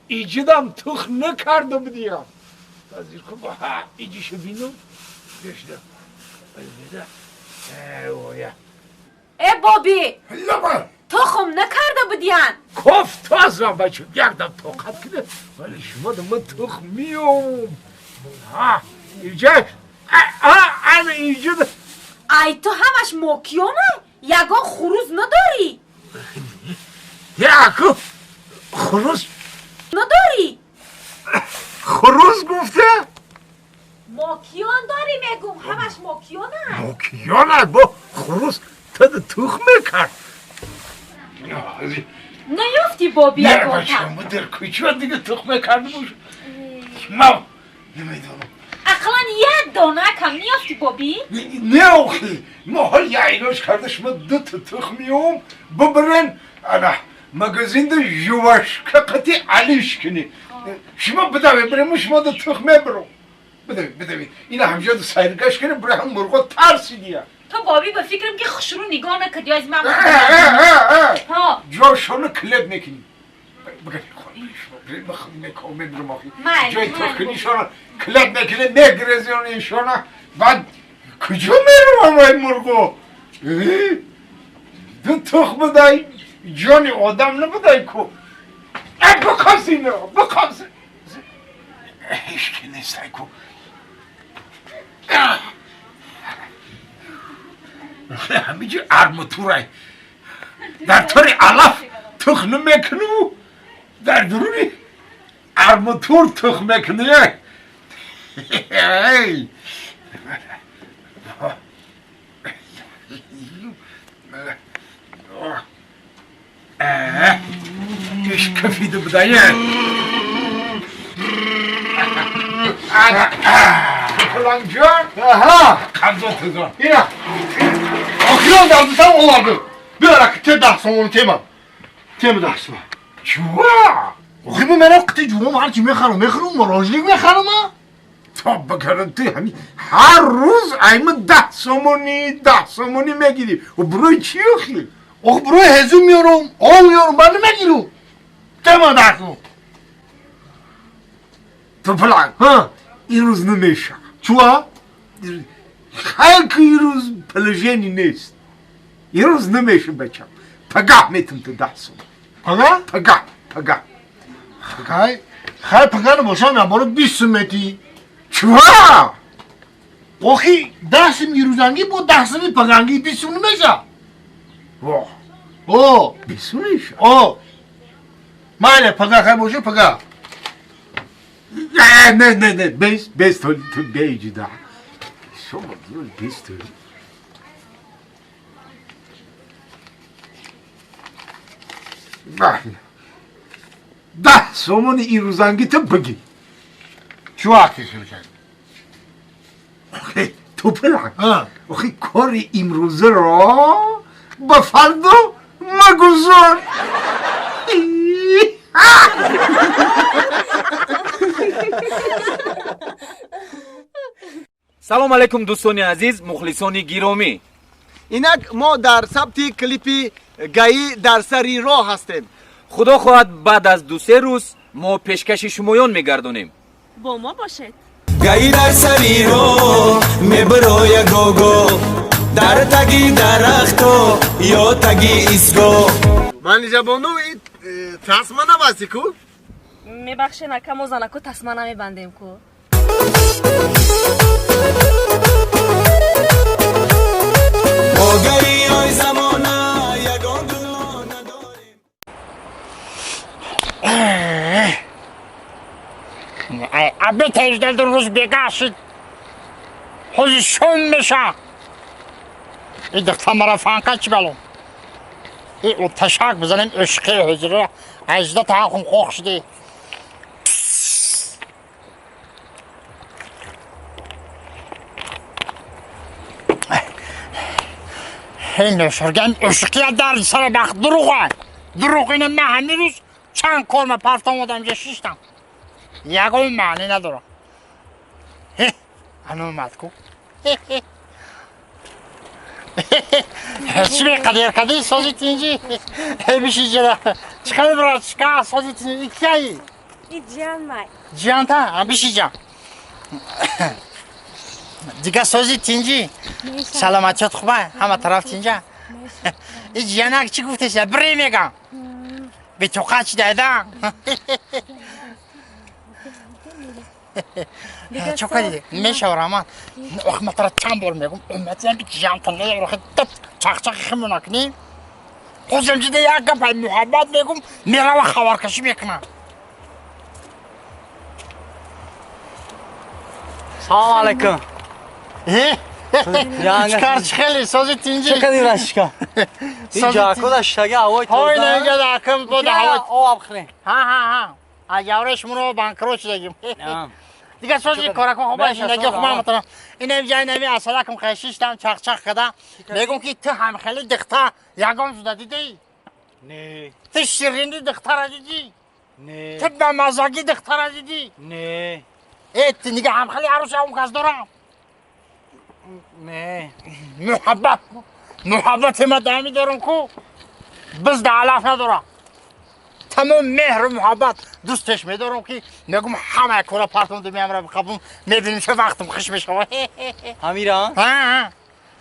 ایجیدم تخ نکرده بودیم تازیر که با ایجیشو بینم بشنم بایده اویا ای بابی لبا تخم نکرده بودین کف تازه بچه گردم توقت کنه ولی شما ده من تخ میوم ها ایجاش انا ایجاد ای تو همش موکیونه یگان خروز نداری یکو خروز نداری خروز گفته موکیون داری میگم همش موکیونه موکیانه با خروز تا ده تخ میکرد نیفتی بابی نه یگان بچه تا ما در کجا دیگه تخ میکرده باشه ما نمیدونم اقلا یک دانه کم نیفتی بابی نه آخی ما حال یه ایناش کرده شما دو تا تخ میوم ببرن انا مگزین ده جواش که قطی علیش کنی شما بدوی بریم شما ده تخ میبرم بدوی اینا همجا ده سیرگش کنی برای هم مرغا ترسی دیا تو بابی به فکرم که خشرو نگاه نکردی از من ها جاشانو کلید میکنی بگردی خواهی شما بریم بخواه میکنم میبرم آخی جای تخ کنی شانا کلید میکنی میگرزیانی شانا بعد کجا میرم همه مرغا دو تخ بدای جانی آدم نبودای کو بکاز این رو بکاز هیچکی نیستای کو همیجی ارمتورای در طوری علف تخ نمیکنو در درونی ارمتور تخ میکنه ايش كفيد بداية فلان جان Aha! قبضة تزان Yine! Akıran da aldıysam olardı. Bir ara te dahsın onu tema. Tema dahsın. شوا Okuyumu merak kıtı cuğum harcı mekhanım. Mekhanım var. Rojlik mekhanım ha? طب بکردی همی هر روز ایمه 10 سومونی میگیری و بروی چی اخی؟ Ok buraya hezulmuyorum. Olmuyorum. Ben de mekilim. Tema dahsın. تو فلان Ha? این روز نمیشه Çuha? خیلی که این روز پلژنی نیست این روز نمیشه بچم پگاه میتونم تو 10 سومون Paga? پگاه Kay. Kay paganı boşam ya. Bunu bir sümmeti. چوا Oki dahsın yürüzengi bu dahsını pagangi bir sümmesa. واه O. بیسونیشه O. Male paga kay boşu paga. نه بیست تو بیجی ده شما دیون بیست بله 10 سومون این روزانگی تو بگی Çuha kesilken. آخه تو پلن Ha. آخه کار امروزه را با فردا مگذار سلام علیکم دوستان عزیز مخلصان گرامی اینک ما در ثبت کلیپ گایی در سری راه هستیم. خدا خواهد بعد از 2-3 روز ما پیشکش شمایان میگردونیم با ما باشد. گایی در سری رو میبروی گوگو در تگی درختو یا تگی ایسگو من اینجا بانو تصمه نبستی کو؟ میبخشین اکم و زنکو تسمه نمیبندیم کو. با گایی های زمانه یگان دلو نداریم Abi tecrübeli Rus begaşı. Pozisyon meşa. İdik tamara falan kaç balon. O taşak bizden öşke hücre. Ajda tahakküm kokşdu. Henüz şurgen öşke dar sana bak duruğa. Duruğunu mehaniriz. Çan korma partam odamca şiştan. Yagoy mani ندارم. هنوز ماتکو. چی قدیر قدیر سازی تینجی؟ بیشی جدا. چیکار برات چیکار سازی تینجی کیایی؟ این جان مای جان تا بیشی جان دیگه سوزی تینجی سلامتیت خوبه همه طرف تینجا این جانک چی گفتش بری میگم به تو قچ داده چه کردی میشه ورمان وقت مطرح چند بار میگم امتی که جان تا نیه رو خیلی چاق چاق خیمون کنیم خوزم جده یک گپ محبت میگم میره و خوارکشی میکنم سلام علیکم چکار خیلی سازی تینجی چه کردی رشکا این جاکو داشتگه هوای های توزن نگه داکم بود هوا آب خرین ها یارش منو بانکروچ دگیم دیگه سوزی کارکو خوب باشه نگه خوب مثلا اینم جای نمی اصلا کم خشیشتم چاق چاق کدا میگم که تو هم خیلی دختر یگام شده دیدی نه تو شیرینی دختر دیدی نه تو بمزاگی دختر دیدی نه ایت نگه هم خیلی عروس هم کس دارم نه محبت ما دائمی دارم کو بس ده علاف ندارم تمام مهر و محبت دوستش میدارم که میگم همه کلا پارتون دو میامره بخوابم میبینیم چه وقتم خوش میشه همیران ها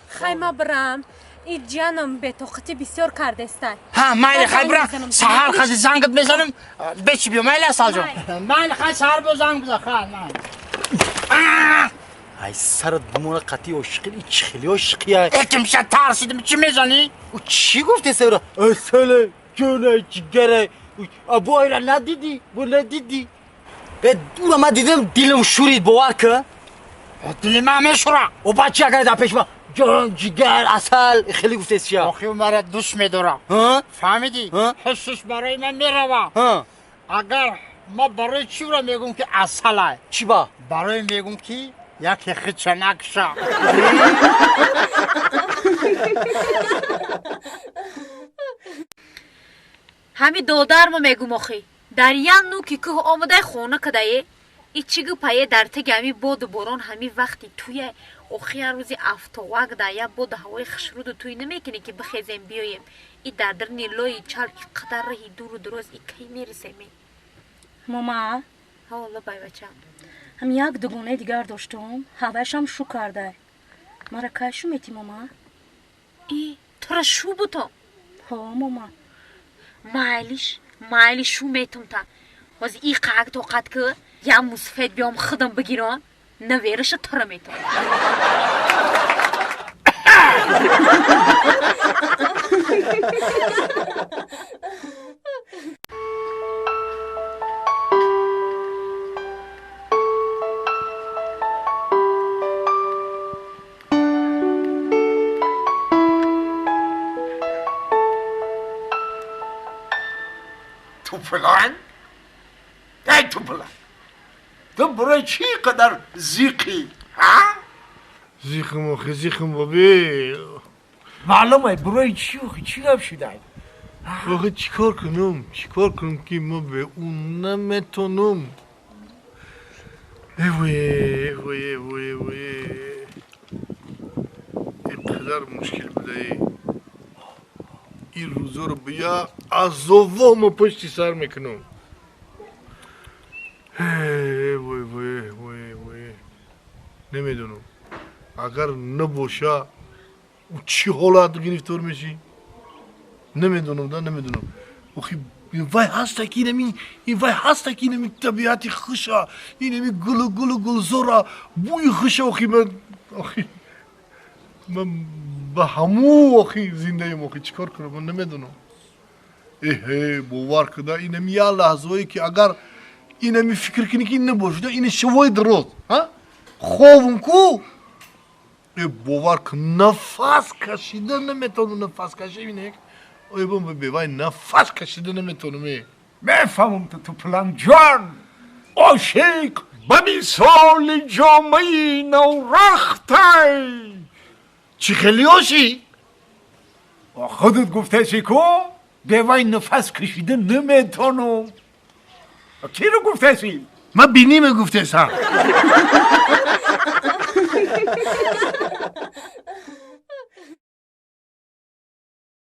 خیمه برم این جانم به طاقتی بسیار کرده است ها مایل خیلی برم سهر خیلی زنگت میزنم بچی بیو مایل اصال جان مایل خیلی سهر بیو زنگ بزن ای سر دمون قطعی عشقی چی خیلی عشقیه اکم شد ترسیدم چی میزنی؟ او چی گفتی سورا اصله جونه جگره ابو ایرا ندیدی بو ندیدی به دورا من دیدم دیلم شورید باور که دلی من میشورم و بچه اگر در پیش ما جان جگر اصل خیلی گفته چیه آخی مرا دوست میدارم ها فهمیدی؟ حسش برای من میروم ها اگر ما برای چی را میگم که اصله چی با برای میگم که یک خچنک شا همی دودرمو میگم آخی در یان نو که آمده خونه کدایه ایچیگو پایه در تگمی بود برون همی وقتی توی آخی روزی افتواق دایه بود هوای خشرود توی نمیکنی که بخیزیم بیایم ای در نیلوی چال اینقدر رهی دور و دروز ای کی میرسیم ماما ها والله بای بچم هم یک دگونه دیگر داشتم هوایش هم شو کرده مرا که شو میتی ماما ای تو را شو بودم ها ماما مایلی شو میتم تا واز ای قاق توقت که یا مصفید بیام خودم بگیرم نویرش تو را میتم تو فلان؟ ای تو فلان تو برای چی قدر زیقی؟ ها؟ زیخم بابی معلومه برای چی گفت شده؟ آخه چیکار کنم که ما به اون نمیتونم وای اینقدر مشکل بوده این روزا رو بیا عذابامو پشت سر میکنم وای نمیدونم اگر نباشه او چی حالت گرفتار میشی نمیدونم اوخی این وای هسته که اینمی طبیعتی خوشه اینمی گل زورا بوی خوشه من به همو زنده ایم چیکار کنم من نمیدونم باور کده اینمی یه لحظه که اگر اینمی فکر کنی که این نباشه این شوای درست خوابم کو باور کن نفس کشیدن نمیتونم نفس کشیدن وای نفس کشیدن نمیتونم میفهمم تو پلان جان عاشق به مثال جامعه نورخته چی خیلی هاشی؟ خودت گفته چی کو؟ به وای نفس کشیدن نمیتونم کی رو گفته چی؟ من بینی گفته سم